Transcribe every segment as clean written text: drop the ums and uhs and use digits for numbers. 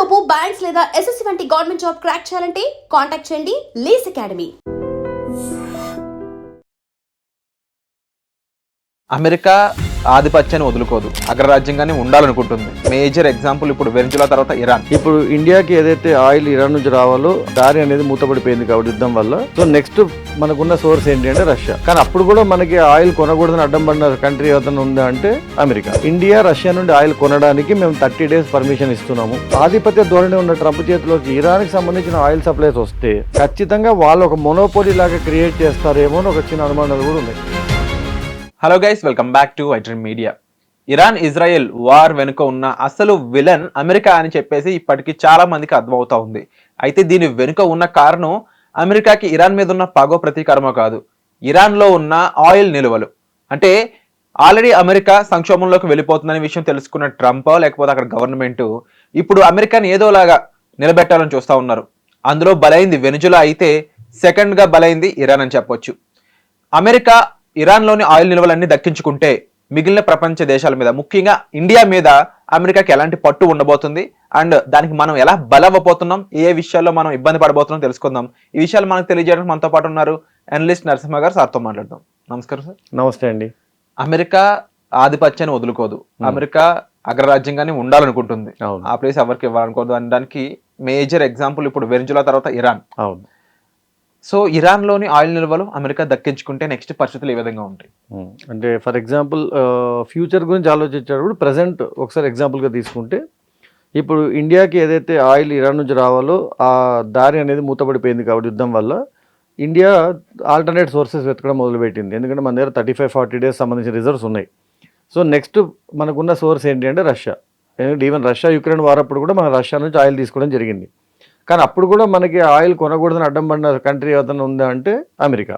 లోపు బ్యాంక్స్ లేదా ఎస్ఎస్సి వంటి గవర్నమెంట్ జాబ్ క్రాక్ చేయాలంటే కాంటాక్ట్ చేయండి లీస్ అకాడమీ. అమెరికా ఆధిపత్యాన్ని వదులుకోదు, అగ్రరాజ్యంగానే ఉండాలనుకుంటుంది. మేజర్ ఎగ్జాంపుల్ ఇప్పుడు వెనిజులా తర్వాత ఇరాన్. ఇప్పుడు ఇండియాకి ఏదైతే ఆయిల్ ఇరాన్ నుంచి రావాలో దారి అనేది మూతపడిపోయింది కాబట్టి యుద్ధం వల్ల. సో నెక్స్ట్ మనకున్న సోర్స్ ఏంటి అంటే రష్యా. కానీ అప్పుడు కూడా మనకి ఆయిల్ కొనకూడదని అడ్డం పడిన కంట్రీ ఏదైనా ఉందా అంటే అమెరికా. ఇండియా రష్యా నుండి ఆయిల్ కొనడానికి మేము 30 days పర్మిషన్ ఇస్తున్నాము. ఆధిపత్య ధోరణి ఉన్న ట్రంప్ చేతిలోకి ఇరాన్కి సంబంధించిన ఆయిల్ సప్లైస్ వస్తే ఖచ్చితంగా వాళ్ళు ఒక మొనోపోలీ లాగా క్రియేట్ చేస్తారేమో అని ఒక చిన్న అనుమానాలు కూడా ఉన్నాయి. Hello guys, welcome back to iDream media. Iran Israel war వెనుక ఉన్న అసలు విలన్ అమెరికా అని చెప్పేసి ఇప్పటికీ చాలా మందికి అర్థమవుతా ఉంది. అయితే దీని వెనుక ఉన్న కారణం అమెరికాకి ఇరాన్ మీద ఉన్న పగో ప్రతీకారమో కాదు, ఇరాన్లో ఉన్న ఆయిల్ నిల్వలు. అంటే ఆల్రెడీ అమెరికా సంక్షోభంలోకి వెళ్ళిపోతుందనే విషయం తెలుసుకున్న ట్రంప్ లేకపోతే అక్కడ గవర్నమెంట్ ఇప్పుడు అమెరికాని ఏదోలాగా నిలబెట్టాలని చూస్తూ ఉన్నారు. అందులో బలైంది వెనిజులా అయితే సెకండ్గా బలైంది ఇరాన్ అని చెప్పొచ్చు. అమెరికా ఇరాన్లోని ఆయిల్ నిల్వలన్నీ దక్కించుకుంటే మిగిలిన ప్రపంచ దేశాల మీద, ముఖ్యంగా ఇండియా మీద అమెరికాకి ఎలాంటి పట్టు ఉండబోతుంది అండ్ దానికి మనం ఎలా బలవ్వబోతున్నాం, ఏ విషయాల్లో మనం ఇబ్బంది పడబోతున్నాం తెలుసుకుందాం. ఈ విషయాలు మనకు తెలియజేయడానికి మనతో పాటు ఉన్నారు అనలిస్ట్ నరసింహ గారు. సార్తో మాట్లాడదాం. నమస్కారం సార్. నమస్తే అండి. అమెరికా ఆధిపత్యాన్ని వదులుకోదు, అమెరికా అగ్రరాజ్యంగానే ఉండాలనుకుంటుంది. ఆ ప్లేస్ ఎవరికి ఇవ్వాలనుకోదు అనడానికి మేజర్ ఎగ్జాంపుల్ ఇప్పుడు వెనిజులా తర్వాత ఇరాన్. అవును. సో ఇరాన్లోని ఆయిల్ నిల్వలు అమెరికా దక్కించుకుంటే నెక్స్ట్ పరిస్థితులు ఏ విధంగా ఉంటాయి? అంటే ఫర్ ఎగ్జాంపుల్ ఫ్యూచర్ గురించి ఆలోచించేటప్పుడు ప్రజెంట్ ఒకసారి ఎగ్జాంపుల్గా తీసుకుంటే ఇప్పుడు ఇండియాకి ఏదైతే ఆయిల్ ఇరాన్ నుంచి రావాలో ఆ దారి అనేది మూతపడిపోయింది కాబట్టి యుద్ధం వల్ల ఇండియా ఆల్టర్నేట్ సోర్సెస్ వెతకడం మొదలుపెట్టింది. ఎందుకంటే మన దగ్గర 35-40 days సంబంధించిన రిజర్వ్స్ ఉన్నాయి. సో నెక్స్ట్ మనకున్న సోర్స్ ఏంటి అంటే రష్యా. ఎందుకంటే ఈవెన్ రష్యా యుక్రెయిన్ వార్ అప్పుడు కూడా మనం రష్యా నుంచి ఆయిల్ తీసుకోవడం జరిగింది. కానీ అప్పుడు కూడా మనకి ఆయిల్ కొనకూడదని అడ్డం పడిన కంట్రీ ఏదైనా ఉందా అంటే అమెరికా.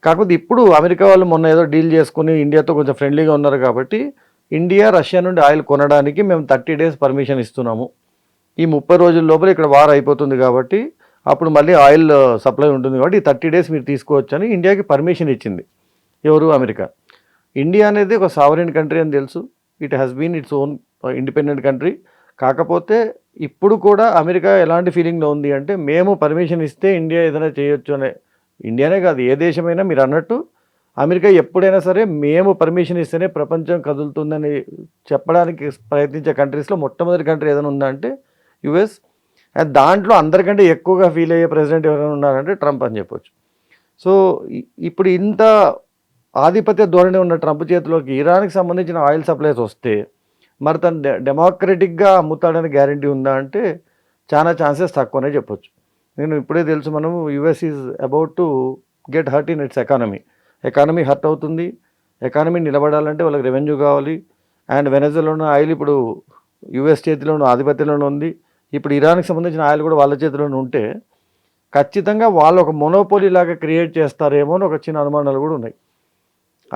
కాకపోతే ఇప్పుడు అమెరికా వాళ్ళు మొన్న ఏదో డీల్ చేసుకుని ఇండియాతో కొంచెం ఫ్రెండ్లీగా ఉన్నారు కాబట్టి ఇండియా రష్యా నుండి ఆయిల్ కొనడానికి మేము 30 days పర్మిషన్ ఇస్తున్నాము. ఈ 30 రోజుల లోపల ఇక్కడ వార్ అయిపోతుంది కాబట్టి అప్పుడు మళ్ళీ ఆయిల్ సప్లై ఉంటుంది కాబట్టి ఈ 30 days మీరు తీసుకోవచ్చు అని ఇండియాకి పర్మిషన్ ఇచ్చింది. ఎవరు? అమెరికా. ఇండియా అనేది ఒక సావరెన్ కంట్రీ అని తెలుసు. It has been its own independent country. కాకపోతే ఇప్పుడు కూడా అమెరికా ఎలాంటి ఫీలింగ్లో ఉంది అంటే మేము పర్మిషన్ ఇస్తే ఇండియా ఏదైనా చేయొచ్చు అనే, ఇండియానే కాదు ఏ దేశమైనా మీరు అన్నట్టు అమెరికా ఎప్పుడైనా సరే మేము పర్మిషన్ ఇస్తేనే ప్రపంచం కదులుతుందని చెప్పడానికి ప్రయత్నించే కంట్రీస్లో మొట్టమొదటి కంట్రీ ఏదైనా ఉందా అంటే యుఎస్. అండ్ దాంట్లో అందరికంటే ఎక్కువగా ఫీల్ అయ్యే ప్రెసిడెంట్ ఎవరైనా ఉన్నారంటే ట్రంప్ అని చెప్పొచ్చు. సో ఇప్పుడు ఇంత ఆధిపత్య ధోరణి ఉన్న ట్రంప్ చేతిలోకి ఇరాన్కి సంబంధించిన ఆయిల్ సప్లైస్ వస్తే మరి తను డెమోక్రటిక్గా అమ్ముతాడని గ్యారంటీ ఉందా అంటే చాలా ఛాన్సెస్ తక్కువనే చెప్పొచ్చు. నేను ఇప్పుడే తెలుసు మనం US is about to get hurt in it's economy hurt అవుతుంది. ఎకానమీ నిలబడాలంటే వాళ్ళకి రెవెన్యూ కావాలి. అండ్ వెనజులాలో ఆయిల్ ఇప్పుడు యుఎస్ చేతిలోనూ ఆధిపత్యంలోనూ ఉంది. ఇప్పుడు ఇరాన్కి సంబంధించిన ఆయిల్ కూడా వాళ్ళ చేతిలోనే ఉంటే ఖచ్చితంగా వాళ్ళు ఒక మొనోపోలీ లాగా క్రియేట్ చేస్తారేమో అని ఒక చిన్న అనుమానాలు కూడా ఉన్నాయి.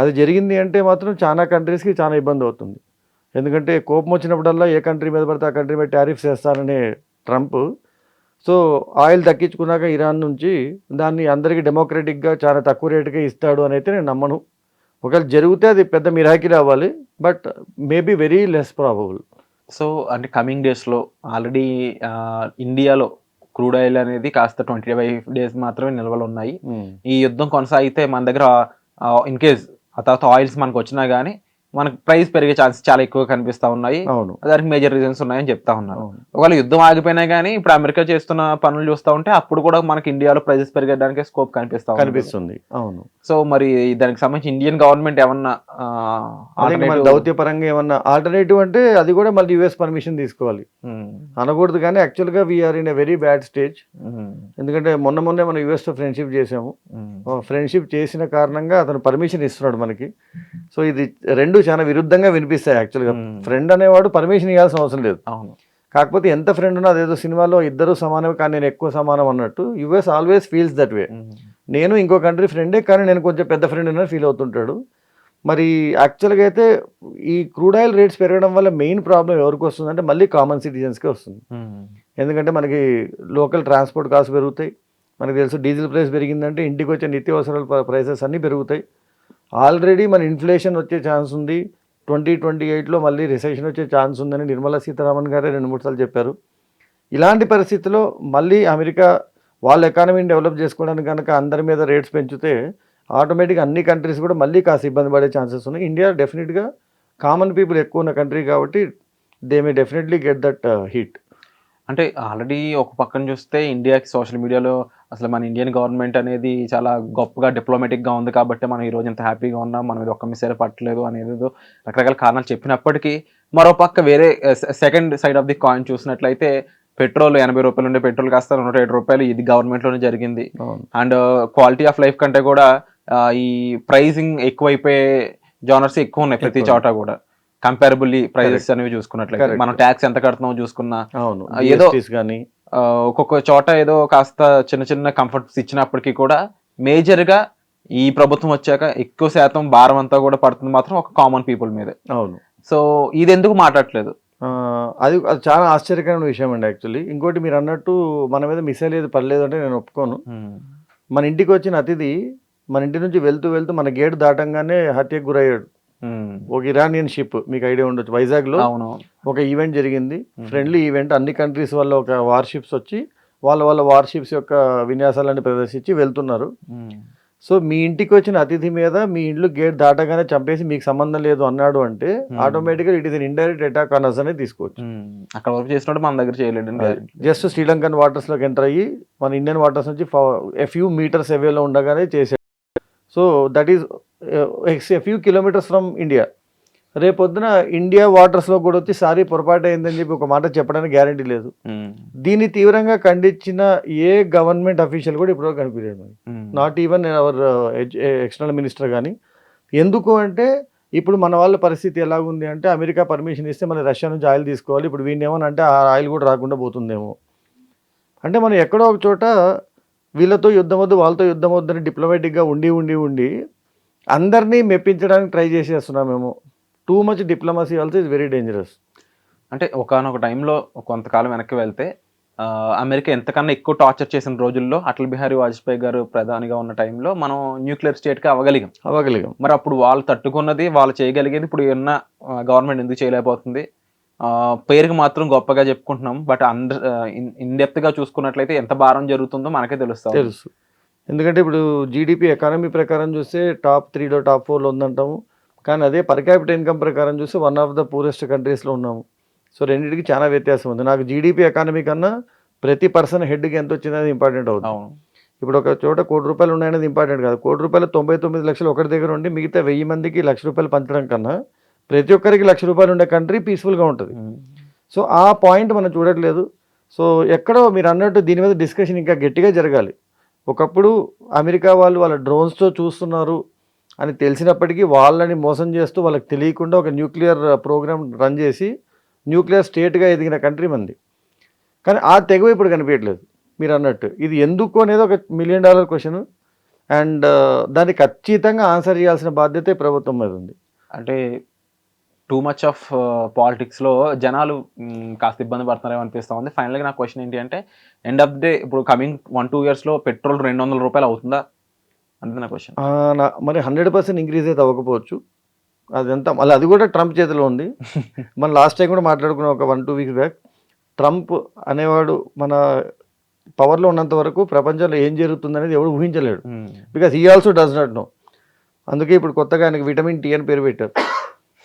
అది జరిగింది అంటే మాత్రం చాలా కంట్రీస్కి చాలా ఇబ్బంది అవుతుంది. ఎందుకంటే కోపం వచ్చినప్పుడల్లా ఏ కంట్రీ మీద పడితే ఆ కంట్రీ మీద టారిఫ్స్ వేస్తారనే ట్రంప్ సో ఆయిల్ దక్కించుకున్నాక ఇరాన్ నుంచి దాన్ని అందరికీ డెమోక్రటిక్గా చాలా తక్కువ రేటుకే ఇస్తాడు అని అయితే నేను నమ్మను. ఒకవేళ జరిగితే అది పెద్ద మిరాకిల్ అవ్వాలి, but maybe very less probable. So అంటే కమింగ్ డేస్లో ఆల్రెడీ ఇండియాలో క్రూడ్ ఆయిల్ అనేది కాస్త 25 days మాత్రమే నిల్వలు ఉన్నాయి. ఈ యుద్ధం కొనసాగితే మన దగ్గర ఇన్ కేస్ ఆ తర్వాత ఆయిల్స్ మనకు వచ్చినా కానీ మనకు ప్రైస్ పెరిగే ఛాన్సెస్ చాలా ఎక్కువ కనిపిస్తా ఉన్నాయి. దానికి మేజర్ రీజన్స్ ఉన్నాయని చెప్తా ఉన్నారు. ఒకవేళ యుద్ధం ఆగిపోయినా కానీ ఇప్పుడు అమెరికా చేస్తున్న పనులు చూస్తూ ఉంటే అప్పుడు కూడా మనకి ఇండియాలో ప్రైజెస్ పెరిగడానికి స్కోప్ కనిపిస్తుంది. అవును. సో మరి దానికి సంబంధించి ఇండియన్ గవర్నమెంట్ ఏమన్నా దౌత్యపరంగా ఏమన్నా ఆల్టర్నేటివ్ అంటే అది కూడా మళ్ళీ యుఎస్ పర్మిషన్ తీసుకోవాలి అనకూడదు. కానీ యాక్చువల్గా we are in a very bad stage. ఎందుకంటే మొన్నే మనం యుఎస్తో ఫ్రెండ్షిప్ చేసాము. ఫ్రెండ్షిప్ చేసిన కారణంగా అతను పర్మిషన్ ఇస్తున్నాడు మనకి. సో ఇది రెండు చాలా విరుద్ధంగా వినిపిస్తాయి. యాక్చువల్గా ఫ్రెండ్ అనేవాడు పర్మిషన్ ఇవ్వాల్సిన అవసరం లేదు. అవును. కాకపోతే ఎంత ఫ్రెండ్ ఉన్నా అదేదో సినిమాలో ఇద్దరు సమానమే కానీ నేను ఎక్కువ సమానం అన్నట్టు US always feels that way. నేను ఇంకో కంట్రీ ఫ్రెండే కానీ నేను కొంచెం పెద్ద ఫ్రెండ్ ఉన్నా ఫీల్ అవుతుంటాడు. మరి యాక్చువల్గా అయితే ఈ క్రూడ్ ఆయిల్ రేట్స్ పెరగడం వల్ల మెయిన్ ప్రాబ్లం ఎవరికి వస్తుందంటే మళ్ళీ కామన్ సిటిజన్స్కే వస్తుంది. ఎందుకంటే మనకి లోకల్ ట్రాన్స్పోర్ట్ కాస్ట్ పెరుగుతాయి. మనకు తెలుసు డీజిల్ ప్రైస్ పెరిగిందంటే ఇంటికి వచ్చే నిత్యావసరాల ప్రైసెస్ అన్నీ పెరుగుతాయి. ఆల్రెడీ మన ఇన్ఫ్లేషన్ వచ్చే ఛాన్స్ ఉంది. 2028లో మళ్ళీ రిసెషన్ వచ్చే ఛాన్స్ ఉందని నిర్మలా సీతారామన్ గారే 2-3 సార్లు చెప్పారు. ఇలాంటి పరిస్థితిలో మళ్ళీ అమెరికా వాళ్ళ ఎకానమీని డెవలప్ చేసుకోవడానికి కనుక అందరి మీద రేట్స్ పెంచితే ఆటోమేటిక్గా అన్ని కంట్రీస్ కూడా మళ్ళీ కాస్త ఇబ్బంది పడే ఛాన్సెస్ ఉన్నాయి. ఇండియా డెఫినెట్గా కామన్ పీపుల్ ఎక్కువ ఉన్న కంట్రీ కాబట్టి they may definitely get that heat. అంటే ఆల్రెడీ ఒక పక్కన చూస్తే ఇండియాకి సోషల్ మీడియాలో అసలు మన ఇండియన్ గవర్నమెంట్ అనేది చాలా గొప్పగా డిప్లొమాటిక్గా ఉంది కాబట్టి మనం ఈ రోజు ఇంత హ్యాపీగా ఉన్నాం, మనం ఇది ఒక్క మిసైల్ పట్టలేదు అనేది రకరకాల కారణాలు చెప్పినప్పటికీ మరో పక్క వేరే second side of the coin చూసినట్లయితే పెట్రోల్ 80 రూపాయలు ఉండే పెట్రోల్ కాస్త 107 రూపాయలు, ఇది గవర్నమెంట్లోనే జరిగింది. అండ్ క్వాలిటీ ఆఫ్ లైఫ్ కంటే కూడా ఈ ప్రైజింగ్ ఎక్కువైపోయే జానర్స్ ఎక్కువ ఉన్నాయి ప్రతి చోట కూడా. కంపారబుల్లీ ప్రైజెస్ అనేవి చూసుకున్నట్లయితే మనం ట్యాక్స్ ఎంత కడుతున్నామో చూసుకున్నా ఏదో ఒక్కొక్క చోట ఏదో కాస్త చిన్న చిన్న కంఫర్ట్స్ ఇచ్చినప్పటికీ కూడా మేజర్ గా ఈ ప్రభుత్వం వచ్చాక ఎక్కువ శాతం భారం అంతా కూడా పడుతుంది మాత్రం ఒక కామన్ పీపుల్ మీదే. అవును. సో ఇది ఎందుకు మాట్లాడట్లేదు? అది చాలా ఆశ్చర్యకరమైన విషయం అండి యాక్చువల్లీ. ఇంకోటి మీరు అన్నట్టు మన మీద మిసైల్ ఏది పడలేదు అంటే నేను ఒప్పుకోను. మన ఇంటికి వచ్చిన అతిథి మన ఇంటి నుంచి వెళ్తూ వెళ్తూ మన గేట్ దాటంగానే హత్యకు గురయ్యాడు. ఒక ఇరానియన్ షిప్, మీకు ఐడియా ఉండొచ్చు, వైజాగ్ లో ఒక ఈవెంట్ జరిగింది, ఫ్రెండ్లీ ఈవెంట్. అన్ని కంట్రీస్ వల్ల ఒక వార్ షిప్స్ వచ్చి వాళ్ళ వార్ షిప్స్ యొక్క విన్యాసాలన్నీ ప్రదర్శించి వెళ్తున్నారు. సో మీ ఇంటికి వచ్చిన అతిథి మీద మీ ఇంట్లో గేట్ దాటగానే చంపేసి మీకు సంబంధం లేదు అన్నాడు అంటే ఆటోమేటిక్గా it is an indirect attack అన్నస్ అనేది తీసుకోవచ్చు. అక్కడ వర్క్ చేసినట్టు మన దగ్గర చేయలేడు. జస్ట్ శ్రీలంకన్ వాటర్స్ లోకి ఎంటర్ అయ్యి మన ఇండియన్ వాటర్స్ నుంచి ఎ ఫ్యూ మీటర్స్ అవేలో ఉండగానే చేసాడు. So that is a few kilometres from India. రేపొద్దున ఇండియా వాటర్స్లో కూడా వచ్చి సారీ పొరపాటు అయిందని చెప్పి ఒక మాట చెప్పడానికి గ్యారంటీ లేదు. దీన్ని తీవ్రంగా ఖండించిన ఏ గవర్నమెంట్ అఫీషియల్ కూడా ఇప్పుడు కనిపించలేదు, not even hour external minister కానీ. ఎందుకు అంటే ఇప్పుడు మన వాళ్ళ పరిస్థితి ఎలాగుంది అంటే అమెరికా పర్మిషన్ ఇస్తే మన రష్యా నుంచి ఆయిల్ తీసుకోవాలి, ఇప్పుడు వీడిని ఏమనంటే ఆ ఆయిల్ కూడా రాకుండా పోతుందేమో. అంటే మనం ఎక్కడో ఒక చోట వీళ్ళతో యుద్ధం వద్దు వాళ్ళతో యుద్ధం వద్దని డిప్లొమాటిక్గా ఉండి అందరినీ మెప్పించడానికి ట్రై చేసేస్తున్నామేమో. Too much diplomacy also is very dangerous. అంటే ఒకనొక టైంలో కొంతకాలం వెనక్కి వెళ్తే అమెరికా ఎంతకన్నా ఎక్కువ టార్చర్ చేసిన రోజుల్లో అటల్ బిహారీ వాజ్పేయి గారు ప్రధానిగా ఉన్న టైంలో మనం న్యూక్లియర్ స్టేట్కి అవ్వగలిగాం. మరి అప్పుడు వాళ్ళు తట్టుకున్నది, వాళ్ళు చేయగలిగేది ఇప్పుడు ఉన్న గవర్నమెంట్ ఎందుకు చేయలేకపోతుంది? పేరుకి మాత్రం గొప్పగా చెప్పుకుంటున్నాం, బట్ ఇన్డెప్త్గా చూసుకున్నట్లయితే ఎంత భారం జరుగుతుందో మనకే తెలుసు. ఎందుకంటే ఇప్పుడు జీడిపి ఎకానమీ ప్రకారం చూస్తే టాప్ 3లో టాప్ 4లో ఉందంటాము, కానీ అదే పర్ క్యాపిటల్ ఇన్కమ్ ప్రకారం చూస్తే వన్ ఆఫ్ ద పూరెస్ట్ కంట్రీస్లో ఉన్నాము. సో రెండింటికి చాలా వ్యత్యాసం ఉంది. నాకు జీడిపి ఎకానమీ కన్నా ప్రతి పర్సన్ హెడ్కి ఎంత వచ్చింది ఇంపార్టెంట్ అవుతుంది. ఇప్పుడు ఒక చోట ₹1,00,00,000 ఉన్నాయనేది ఇంపార్టెంట్ కాదు. ₹1,99 లక్షలు ఒకటి దగ్గర ఉండి మిగతా 1000 మందికి ₹1,00,000 పంచడం కన్నా ప్రతి ఒక్కరికి ₹1,00,000 ఉండే కంట్రీ పీస్ఫుల్గా ఉంటుంది. సో ఆ పాయింట్ మనం చూడట్లేదు. సో ఎక్కడో మీరు అన్నట్టు దీని మీద డిస్కషన్ ఇంకా గట్టిగా జరగాలి. ఒకప్పుడు అమెరికా వాళ్ళు వాళ్ళ డ్రోన్స్తో చూస్తున్నారు అని తెలిసినప్పటికీ వాళ్ళని మోసం చేస్తూ వాళ్ళకి తెలియకుండా ఒక న్యూక్లియర్ ప్రోగ్రామ్ రన్ చేసి న్యూక్లియర్ స్టేట్గా ఎదిగిన కంట్రీ మంది. కానీ ఆ తెగువ ఇప్పుడు కనిపించట్లేదు మీరు అన్నట్టు. ఇది ఎందుకు అనేది ఒక $1 మిలియన్ క్వశ్చన్. అండ్ దాన్ని ఖచ్చితంగా ఆన్సర్ చేయాల్సిన బాధ్యత ప్రభుత్వం మీద ఉంది. అంటే టూ మచ్ ఆఫ్ పాలిటిక్స్లో జనాలు కాస్త ఇబ్బంది పడుతున్నారేమో అనిపిస్తూ ఉంది. ఫైనల్గా నా క్వశ్చన్ ఏంటి అంటే, ఎండ్ ఆఫ్ డే ఇప్పుడు కమింగ్ 1-2 ఇయర్స్లో పెట్రోల్ ₹200 అవుతుందా అనేది నా క్వశ్చన్. మరి 100% ఇంక్రీజ్ అయితే అవ్వకపోవచ్చు. అదంతా మళ్ళీ అది కూడా ట్రంప్ చేతిలో ఉంది. మనం లాస్ట్ టైం కూడా మాట్లాడుకున్నాం ఒక 1-2 వీక్స్ బ్యాక్. ట్రంప్ అనేవాడు మన పవర్లో ఉన్నంత వరకు ప్రపంచంలో ఏం జరుగుతుందనేది ఎవడు ఊహించలేడు. Because he also does not know. అందుకే ఇప్పుడు కొత్తగా ఆయనకి విటమిన్ టీ అని పేరు పెట్టారు.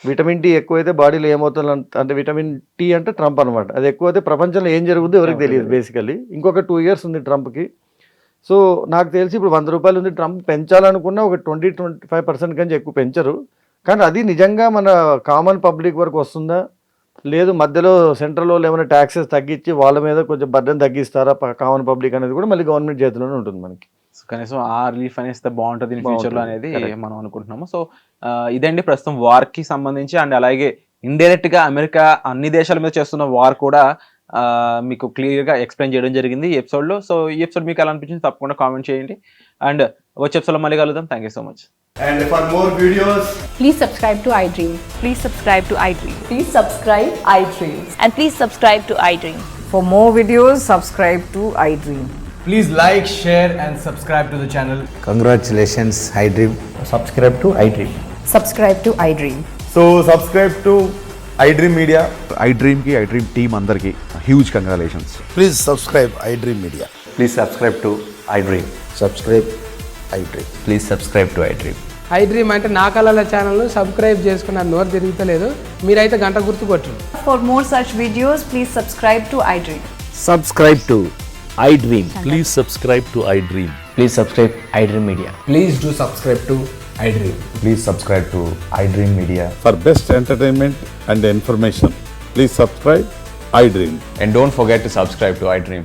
విటమిన్ టీ ఎక్కువైతే బాడీలో ఏమవుతుంది అంటే విటమిన్ టీ అంటే ట్రంప్ అనమాట. అది ఎక్కువైతే ప్రపంచంలో ఏం జరుగుతుందో ఎవరికి తెలియదు బేసికల్లీ. ఇంకొక 2 ఇయర్స్ ఉంది ట్రంప్కి. సో నాకు తెలిసి ఇప్పుడు ₹100 ఉంది. ట్రంప్ పెంచాలనుకున్న ఒక 20-25% కంటే ఎక్కువ పెంచరు. కానీ అది నిజంగా మన కామన్ పబ్లిక్ వరకు వస్తుందా లేదు మధ్యలో సెంట్రల్ వాళ్ళు ఏమైనా ట్యాక్సెస్ తగ్గించి వాళ్ళ మీద కొంచెం బర్డెన్ తగ్గిస్తారా కామన్ పబ్లిక్ అనేది కూడా మళ్ళీ గవర్నమెంట్ చేతిలోనే ఉంటుంది మనకి. కనీసం ఆ రిలీఫ్ అనేది బాగుంటుంది ఫ్యూచర్లో అనేది మనం అనుకుంటున్నాము. సో ఇదండి ప్రస్తుతం వార్కి సంబంధించి. అండ్ అలాగే ఇండైరెక్ట్గా అమెరికా అన్ని దేశాల మీద చేస్తున్న వార్ కూడా మీకు క్లియర్గా ఎక్స్ప్లెయిన్ చేయడం జరిగింది ఈ ఎపిసోడ్లో. సో ఈ ఎపిసోడ్ మీకు ఎలా అనిపించింది తప్పకుండా కామెంట్ చేయండి. అండ్ వచ్చే ఎపిసోడ్లో మళ్ళీ కలుద్దాం. Thank you so much. And for more videos, Please subscribe to iDream. Please subscribe to iDream. Please subscribe iDream. And please subscribe to iDream. For more videos, subscribe to iDream. please like, share and subscribe to the channel. Congratulations, iDream. Subscribe to iDream. Subscribe to iDream. So subscribe to iDream Media. ఐ డ్రీమ్కి iDream team అందరికీ huge congratulations. Please subscribe iDream Media. Please subscribe to iDream. Subscribe iDream. Please subscribe to iDream. iDream అంటే నా కళల ఛానల్ను subscribe చేసుకున్న నోరు తిరుగుతలేదు, మీరైతే గంట గుర్తు కొట్టండి. For more such videos, please subscribe to iDream. Subscribe to iDream. Please subscribe to iDream. Please subscribe iDream Media. Please do subscribe to iDream. Please subscribe to iDream Media. For best entertainment and information please subscribe I dream. And don't forget to subscribe to iDream.